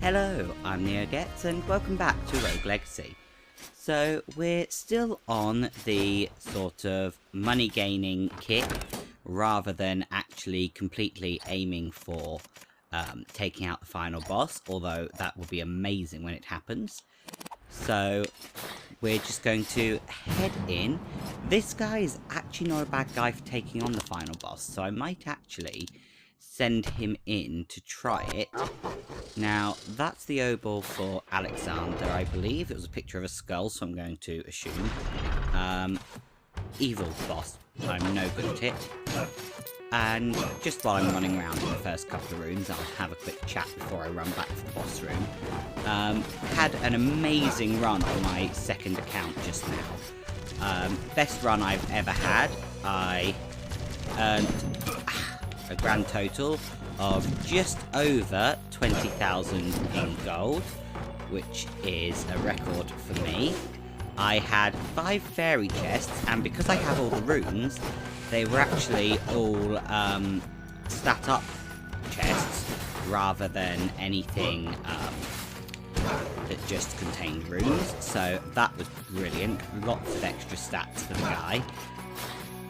Hello, I'm NeoGets and welcome back to Rogue Legacy. So we're still on the sort of money gaining kick rather than actually completely aiming for taking out the final boss, although that will be amazing when it happens. So we're just going to head in. This guy is actually not a bad guy for taking on the final boss, so I might actually send him in to try it. Now, that's the obol for Alexander, I believe. It was a picture of a skull, so I'm going to assume. Evil boss. I'm no good at it. And just while I'm running around in the first couple of rooms, I'll have a quick chat before I run back to the boss room. Had an amazing run on my second account just now. Best run I've ever had. I earned a grand total of just over 20,000 in gold, which is a record for me. I had 5 fairy chests, and because I have all the runes, they were actually all stat up chests rather than anything that just contained runes. So that was brilliant. Lots of extra stats for the guy.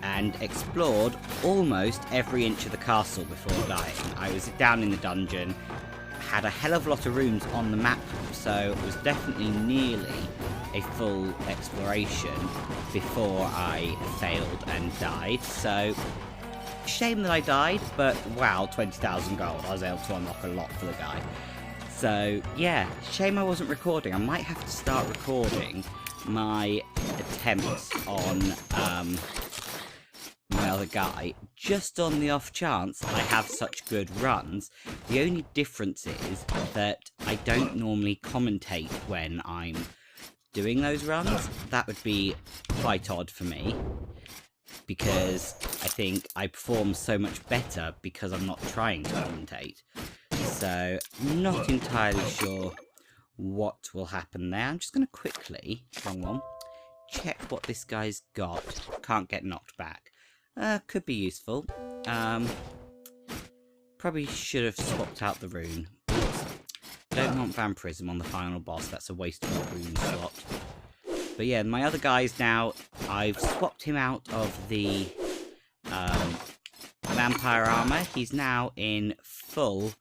And explored almost every inch of the castle before dying. I was down in the dungeon, had a hell of a lot of rooms on the map, so it was definitely nearly a full exploration before I failed and died. So, shame that I died, but wow, 20,000 gold. I was able to unlock a lot for the guy. So, yeah, shame I wasn't recording. I might have to start recording my attempts on my other guy, just on the off chance I have such good runs. The only difference is that I don't normally commentate when I'm doing those runs. That would be quite odd for me, because I think I perform so much better because I'm not trying to commentate. So, not entirely sure what will happen there. I'm just going to quickly, wrong one, check what this guy's got. Can't get knocked back. Could be useful. Probably should have swapped out the rune. Don't want vampirism on the final boss. That's a waste of a rune slot. But yeah, my other guy's now, I've swapped him out of the vampire armor. He's now in full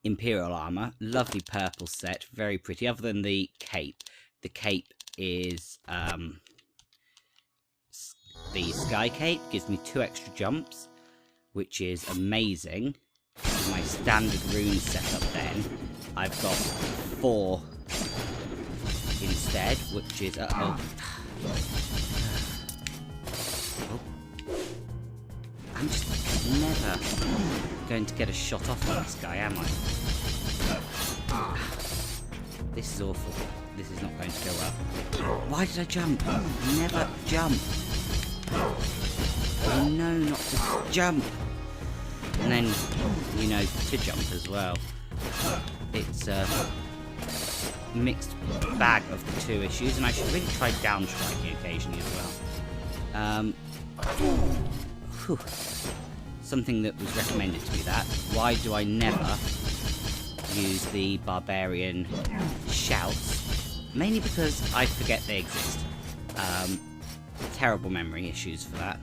imperial armor. Lovely purple set. Very pretty. Other than the cape. The cape is the sky cape, gives me 2 extra jumps, which is amazing. With my standard rune setup then, I've got 4 instead, which is I'm just never going to get a shot off on this guy, am I? This is awful. This is not going to go well. Why did I jump? Never jump. You know not to jump. And then, you know, to jump as well. It's a mixed bag of the 2 issues, and I should really try down striking occasionally as well. Something that was recommended to me that. Why do I never use the barbarian shouts? Mainly because I forget they exist. Terrible memory issues for that.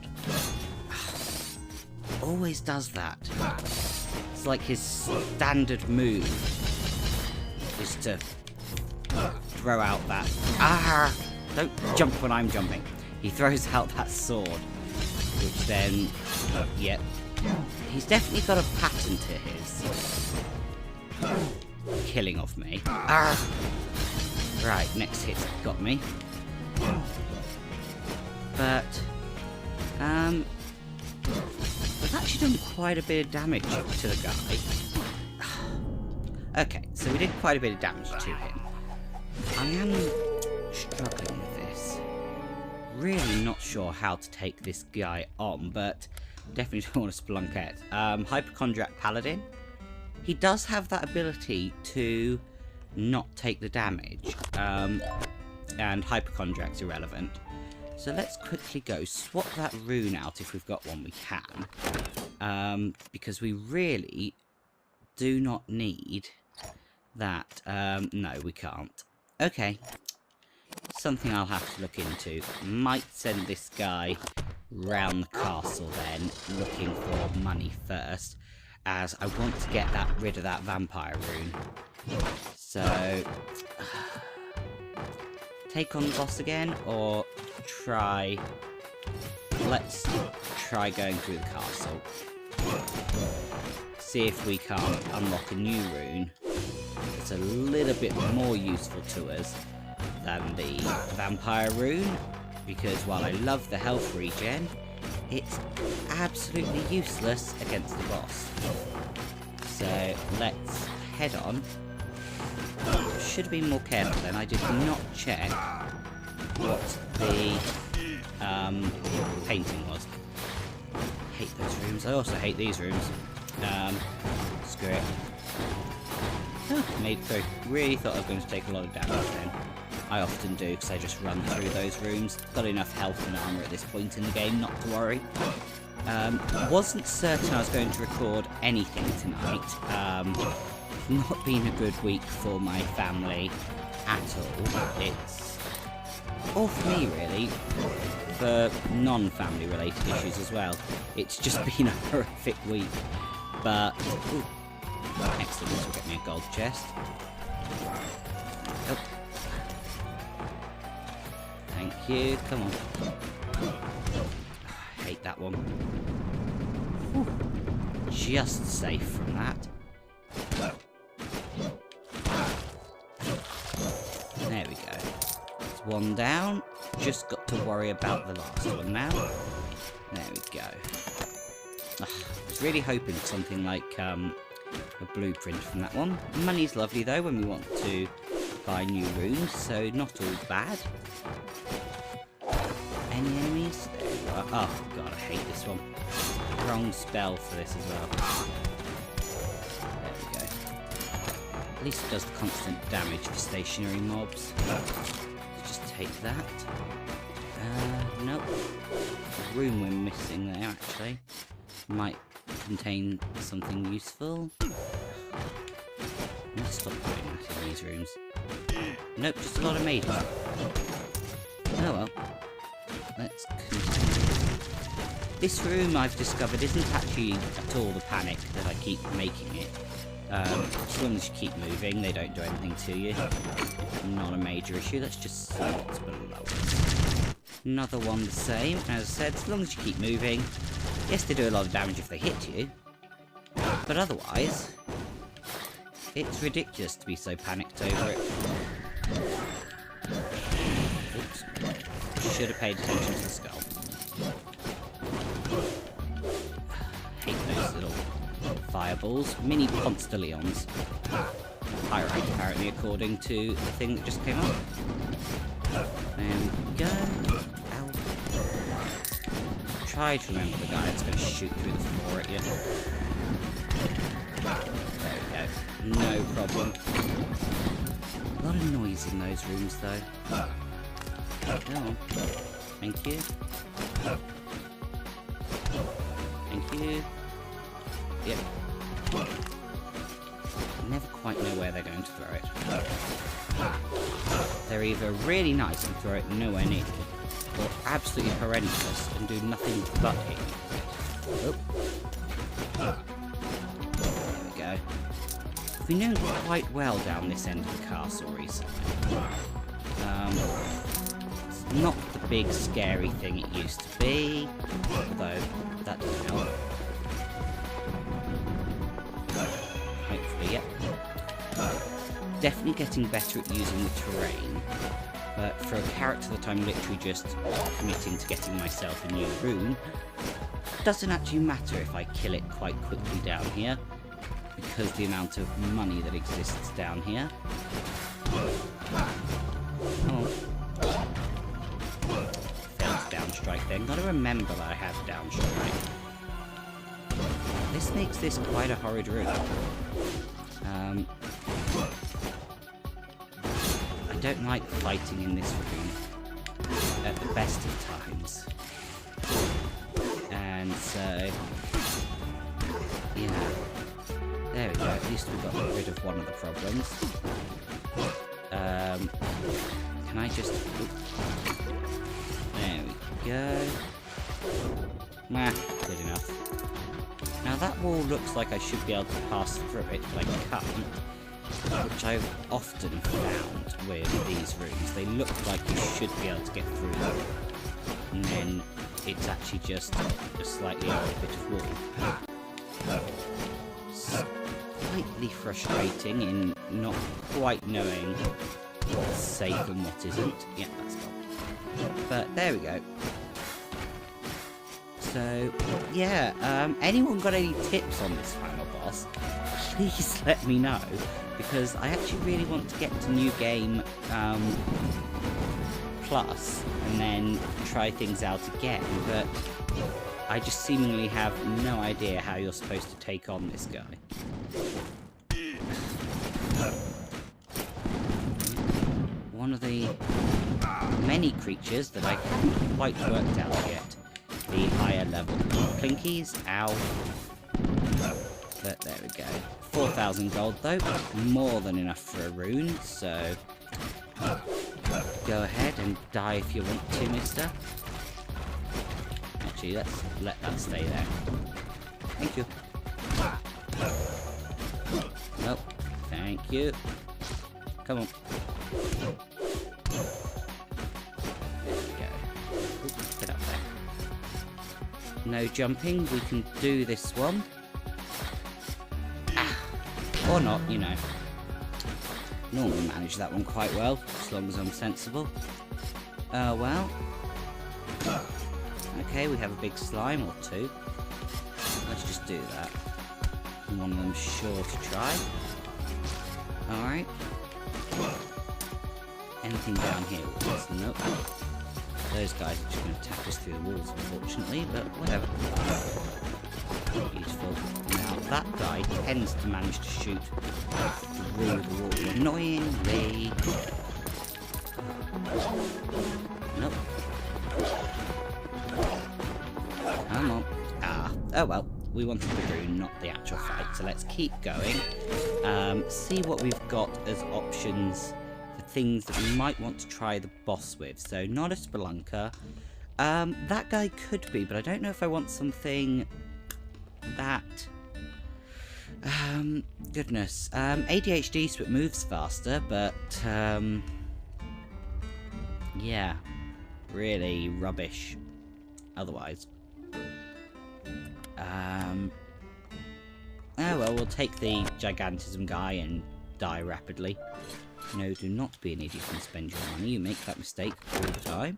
Always does that. It's like his standard move is to throw out that... Don't jump when I'm jumping. He throws out that sword, which then... Yep. He's definitely got a pattern to his killing of me. Right, next hit's got me. But, we've actually done quite a bit of damage to the guy. Okay, so we did quite a bit of damage to him. I am struggling with this. Really not sure how to take this guy on, but definitely don't want to splunk it. Hypochondriac Paladin. He does have that ability to not take the damage, and hypochondriac's irrelevant. So let's quickly go swap that rune out if we've got one we can. because we really do not need that. No, we can't. Okay. Something I'll have to look into. Might send this guy round the castle then, looking for money first, as I want to get rid of that vampire rune. So, take on the boss again, or try... Let's try going through the castle. See if we can't unlock a new rune that's a little bit more useful to us than the vampire rune, because while I love the health regen, it's absolutely useless against the boss. So let's head on. Should have been more careful then. I did not check what the painting was. Hate those rooms. I also hate these rooms. Screw it. Oh, made it through. Really thought I was going to take a lot of damage then. I often do, because I just run through those rooms. Got enough health and armour at this point in the game, not to worry. Wasn't certain I was going to record anything tonight. Not been a good week for my family at all. It's all for me, really. For non-family related issues as well. It's just been a horrific week. But, ooh, excellent, this will get me a gold chest. Oh. Thank you, come on. I hate that one. Whew. Just safe from that. There we go. There's one down. Just got to worry about the last one now. There we go. I was really hoping for something like a blueprint from that one. Money's lovely though when we want to buy new rooms, so not all bad. Any enemies? There you are. Oh god, I hate this one. Wrong spell for this as well. There we go. At least it does the constant damage for stationary mobs. Just take that. Nope. The room we're missing there, actually, might contain something useful. Let's stop doing that in these rooms. Nope, just a lot of mages. Oh well. Let's continue. This room, I've discovered, isn't actually at all the panic that I keep making it. As long as you keep moving, they don't do anything to you. Not a major issue. Let's just see what's below us. Another one the same. As I said, as long as you keep moving. Yes, they do a lot of damage if they hit you. But otherwise, it's ridiculous to be so panicked over it. Oops. Should have paid attention to the skull. Hate those little fireballs. Mini Ponstaleons. High rank, apparently, according to the thing that just came up. There we go. Ow. Try to remember the guy that's going to shoot through the floor at you. There we go. No problem. A lot of noise in those rooms, though. Come on. Thank you. Thank you. Yep. Never quite know where they're going to throw it. They're either really nice and throw it nowhere near, or absolutely horrendous and do nothing but hit. Oh. There we go. We've known quite well down this end of the castle recently. It's not the big scary thing it used to be, although that doesn't help. Hopefully, yep. Definitely getting better at using the terrain, but for a character that I'm literally just committing to getting myself a new room, it doesn't actually matter if I kill it quite quickly down here, because the amount of money that exists down here. Oh. Failed downstrike then. Gotta remember that I have downstrike. This makes this quite a horrid room. I don't like fighting in this room at the best of times. And so Yeah. There we go. At least we got rid of one of the problems. Can I just... There we go. Nah, good enough. Now that wall looks like I should be able to pass through it, but I can't. Which I've often found with these rooms. They look like you should be able to get through them. And then it's actually just a slightly odd bit of wall. Slightly frustrating in not quite knowing what's safe and what isn't. Yeah, that's gone. But there we go. So, yeah, anyone got any tips on this final boss? Please let me know, because I actually really want to get to New Game Plus and then try things out again, but I just seemingly have no idea how you're supposed to take on this guy. One of the many creatures that I haven't quite worked out yet. The higher level Clinkies, ow. But there we go. 4,000 gold though, more than enough for a rune, so go ahead and die if you want to, mister. Actually, let's let that stay there. Thank you. Nope. Thank you. Come on. There we go. Oops, get up there. No jumping, we can do this one. Ah, or not, you know. Normally manage that one quite well, as long as I'm sensible. Well. Okay, we have a big slime or two. Let's just do that. One of them's sure to try. Alright. Anything down here? Nope. Those guys are just going to attack us through the walls, unfortunately, but whatever. Beautiful. Now, that guy tends to manage to shoot through the wall annoyingly. Nope. Come on. Ah. Oh well. We wanted the rune, not the actual fight, so let's keep going. See what we've got as options for things that we might want to try the boss with. So, not a spelunker. That guy could be, but I don't know if I want something that... goodness. ADHD so it moves faster, but... yeah. Really rubbish. Otherwise. Oh well, we'll take the Gigantism guy and die rapidly. No, do not be an idiot and spend your money. You make that mistake all the time.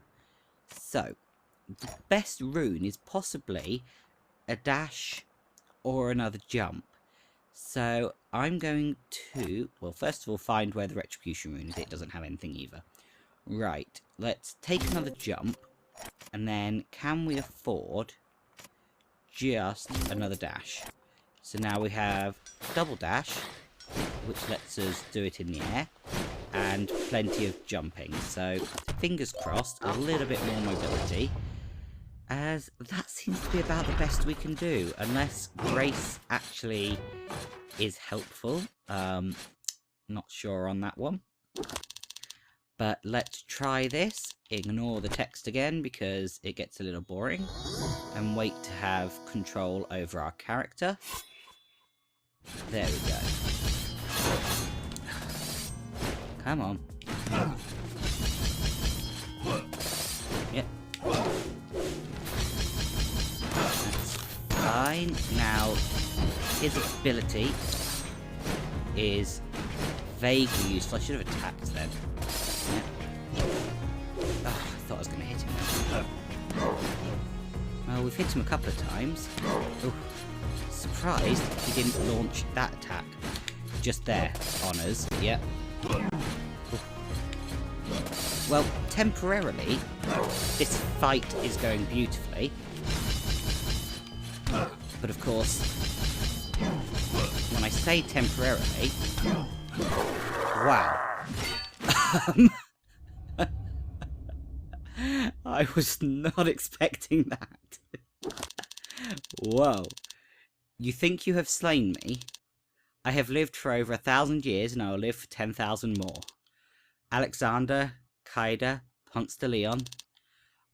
So, the best rune is possibly a dash or another jump. So, I'm going to, well, first of all, find where the Retribution rune is. It doesn't have anything either. Right, let's take another jump. And then, can we afford just another dash? So now we have double dash, which lets us do it in the air, and plenty of jumping. So, fingers crossed, a little bit more mobility, as that seems to be about the best we can do, unless Grace actually is helpful. Not sure on that one. But let's try this, ignore the text again because it gets a little boring, and wait to have control over our character. There we go. Come on. Yep. That's fine. Now, his ability is vaguely useful. I should have attacked then. Yep. Oh, I thought I was going to hit him then. Well, we've hit him a couple of times. Ooh. Surprised he didn't launch that attack just there on us. Yep. Well, temporarily, this fight is going beautifully. But of course, when I say temporarily, wow. I was not expecting that. Whoa. You think you have slain me? I have lived for over 1,000 years, and I will live for 10,000 more. Alexander, Kaida, Ponce de Leon.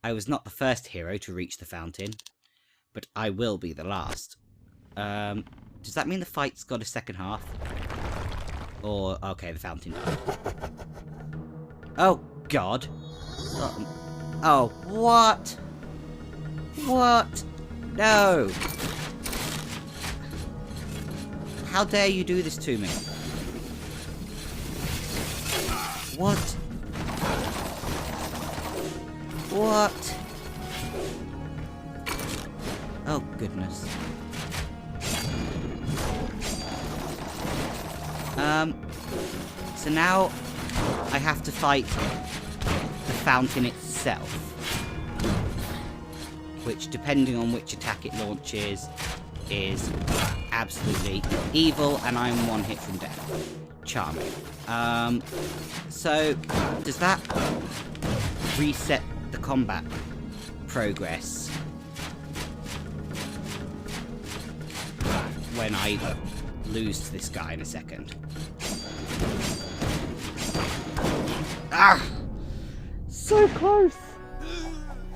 I was not the first hero to reach the fountain, but I will be the last. Does that mean the fight's got a second half? Or, okay, the fountain died. Oh, God. Oh, what? What? No! How dare you do this to me? What? What? Oh, goodness. So now I have to fight the fountain itself, which, depending on which attack it launches, is absolutely evil, and I'm one hit from death. Charming. So does that reset the combat progress when I lose to this guy in a second? Ah! So close!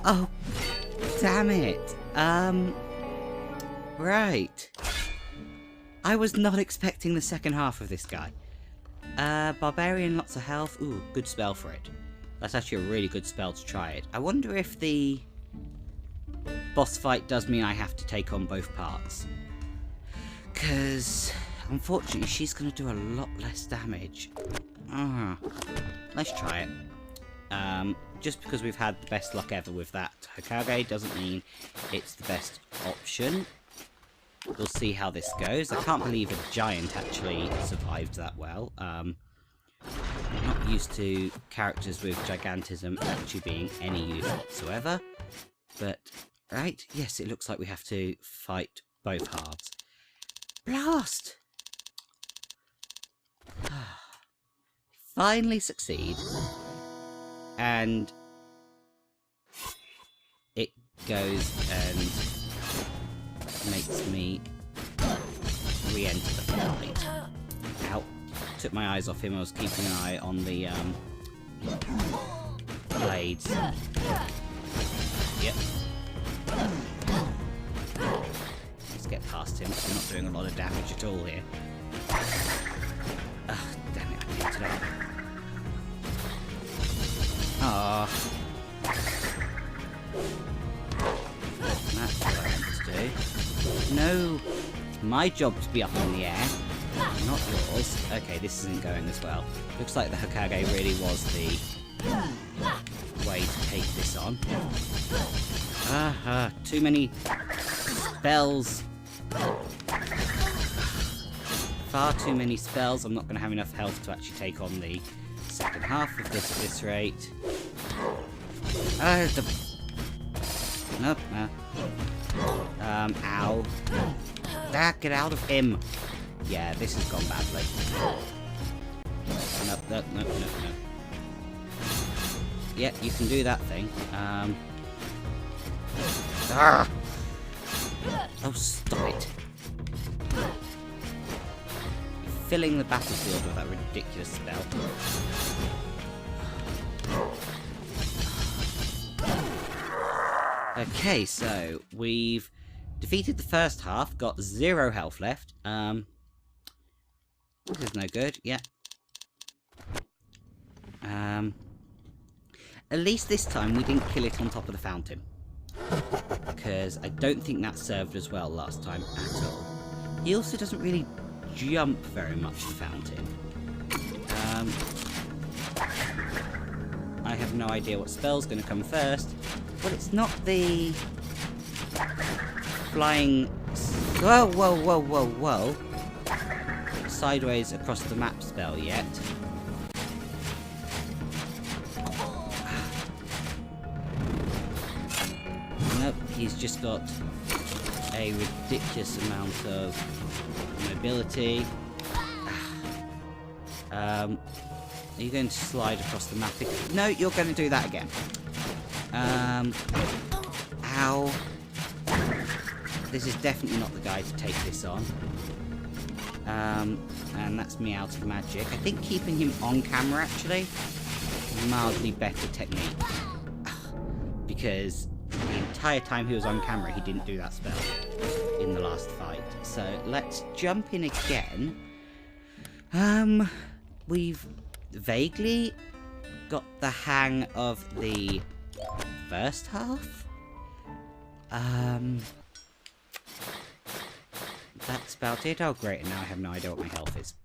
Oh, damn it. Right. I was not expecting the second half of this guy. Barbarian, lots of health. Ooh, good spell for it. That's actually a really good spell to try it. I wonder if the boss fight does mean I have to take on both parts. Because, unfortunately, she's going to do a lot less damage. Let's try it. Just because we've had the best luck ever with that Hokage doesn't mean it's the best option. We'll see how this goes. I can't believe a giant actually survived that well. I'm not used to characters with gigantism actually being any use whatsoever. But, right, yes, it looks like we have to fight both halves. Blast! Finally succeed. And it goes and makes me re-enter the fight. Ow. Took my eyes off him. I was keeping an eye on the blades. Yep. Let's get past him. We're not doing a lot of damage at all here. Ah, damn it, I picked it up. Ah. That's what I want to do. No! My job to be up in the air, not yours. Okay, this isn't going as well. Looks like the Hokage really was the way to take this on. Too many spells. Far too many spells. I'm not going to have enough health to actually take on the second half of this at this rate. Nope, no. Ow. Ah, get out of him. Yeah, this has gone badly. Nope. Yeah, you can do that thing. Oh, stop it. You're filling the battlefield with that ridiculous spell. Okay, so we've defeated the first half, got 0 health left. This is no good, yeah. At least this time we didn't kill it on top of the fountain. Because I don't think that served as well last time at all. He also doesn't really jump very much, the fountain. I have no idea what spell's going to come first. Well, it's not the flying... Whoa. Sideways across the map spell yet. Nope, he's just got a ridiculous amount of mobility. Are you going to slide across the map? No, you're going to do that again. Ow. this is definitely not the guy to take this on. And that's me out of magic. I think keeping him on camera, actually, mildly better technique. Because the entire time he was on camera, he didn't do that spell in the last fight. So let's jump in again. We've vaguely got the hang of the first half. That's about it. Oh great, and now I have no idea what my health is.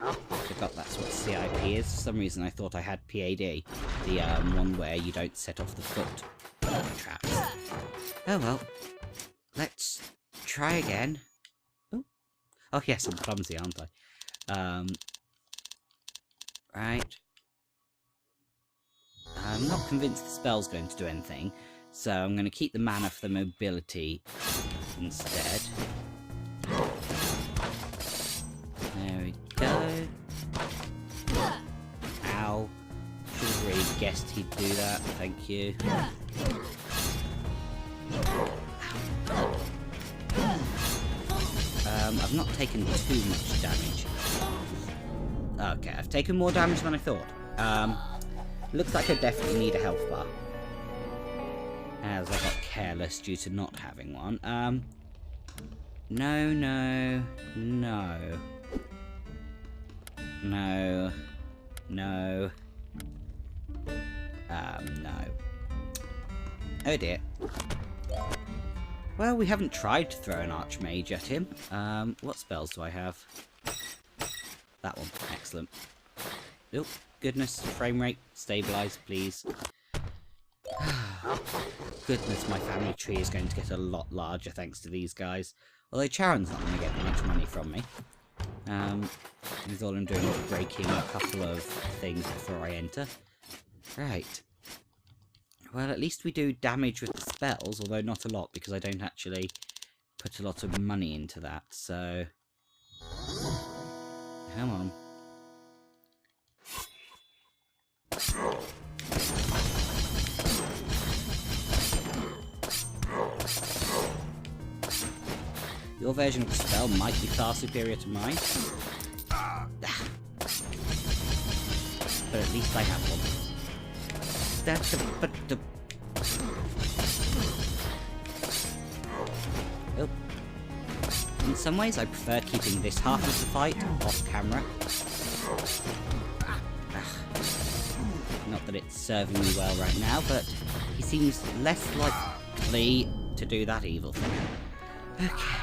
I forgot that's what CIP is. For some reason I thought I had PAD. The one where you don't set off the foot traps. Oh well. Let's try again. Oh, oh yes, I'm clumsy, aren't I? Right. I'm not convinced the spell's going to do anything, so I'm going to keep the mana for the mobility instead. There we go. Ow. Should have really guessed he'd do that. Thank you. I've not taken too much damage. Okay, I've taken more damage than I thought. Looks like I definitely need a health bar. As I got careless due to not having one. No, no, no. No. No. No. Oh dear. Well, we haven't tried to throw an Archmage at him. What spells do I have? That one. Excellent. Oh, goodness. Frame rate. Stabilize, please. Goodness, my family tree is going to get a lot larger thanks to these guys. Although Charon's not going to get much money from me. Because all I'm doing is breaking a couple of things before I enter. Right. Well, at least we do damage with the spells, although not a lot, because I don't actually put a lot of money into that, so... Come on. Your version of the spell might be far superior to mine. But at least I have one. Oh. In some ways, I prefer keeping this half of the fight off camera. Not that it's serving me well right now, but he seems less likely to do that evil thing. Okay.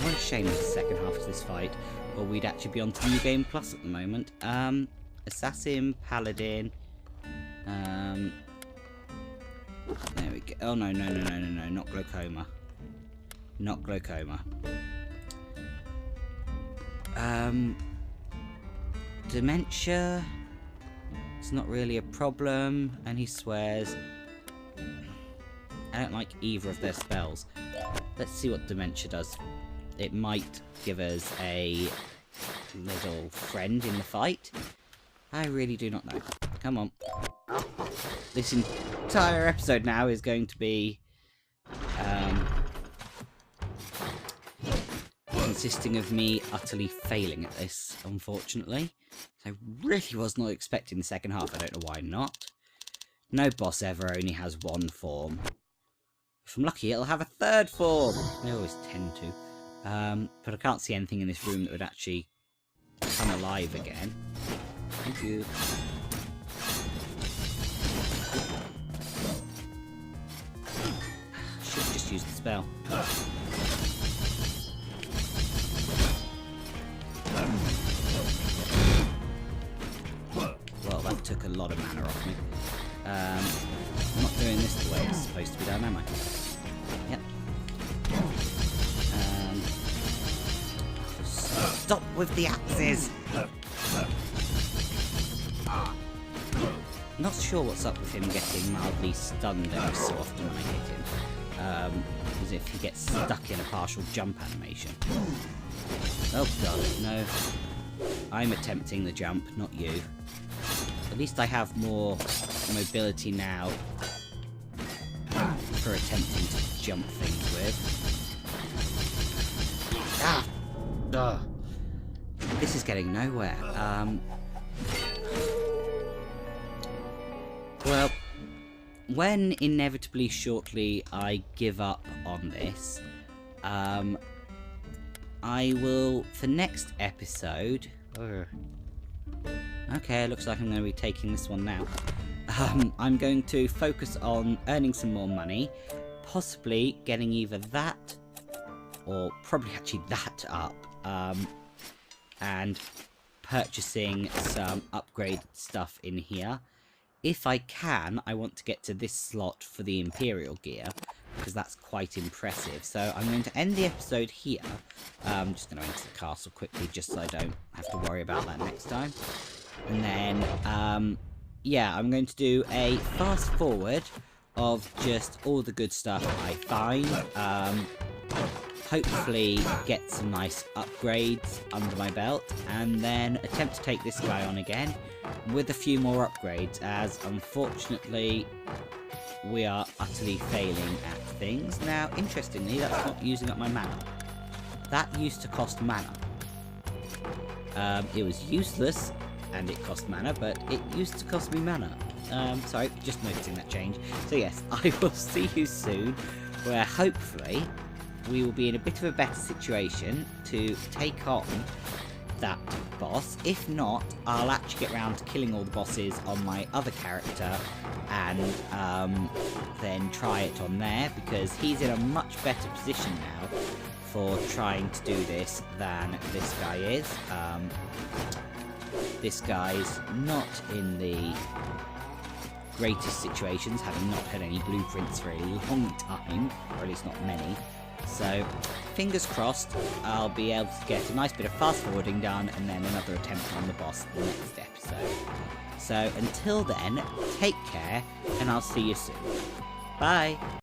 What a shame it's the second half of this fight, or we'd actually be on to New Game Plus at the moment. Assassin, Paladin. There we go. Oh no, no, no, no, no, no, not glaucoma. Not glaucoma. Dementia. It's not really a problem, and he swears. I don't like either of their spells. Let's see what dementia does. It might give us a little friend in the fight. I really do not know. Come on. This entire episode now is going to be consisting of me utterly failing at this, unfortunately. I really was not expecting the second half. I don't know why not. No boss ever only has one form. If I'm lucky, it'll have a third form. They always tend to. But I can't see anything in this room that would actually come alive again. Thank you. Should have just used the spell. Well, that took a lot of mana off me. I'm not doing this the way it's supposed to be done, am I? Yep. Stop with the axes! Not sure what's up with him getting mildly stunned every so often when I hit him. As if he gets stuck in a partial jump animation. Oh god, no. I'm attempting the jump, not you. At least I have more mobility now for attempting to jump things with. Ah! Ugh. This is getting nowhere. Well, when inevitably shortly I give up on this, I will, for next episode... Okay, looks like I'm going to be taking this one now. I'm going to focus on earning some more money, possibly getting either that, or probably actually that up, and purchasing some upgraded stuff in here. If I can, I want to get to this slot for the Imperial gear, because that's quite impressive. So I'm going to end the episode here. I'm just going to enter the castle quickly, just so I don't have to worry about that next time. And then, yeah, I'm going to do a fast forward of just all the good stuff I find. Hopefully get some nice upgrades under my belt, and then attempt to take this guy on again with a few more upgrades, as unfortunately we are utterly failing at things. Now, interestingly, that's not using up my mana. That used to cost mana. It was useless and it cost mana, but it used to cost me mana. Sorry, just noticing that change. So yes, I will see you soon, where hopefully we will be in a bit of a better situation to take on that boss. If not, I'll actually get around to killing all the bosses on my other character, and then try it on there, because he's in a much better position now for trying to do this than this guy is. This guy's not in the greatest situations, having not had any blueprints for a long time, or at least not many. So, fingers crossed, I'll be able to get a nice bit of fast forwarding done, and then another attempt on the boss in the next episode. So, until then, take care, and I'll see you soon. Bye!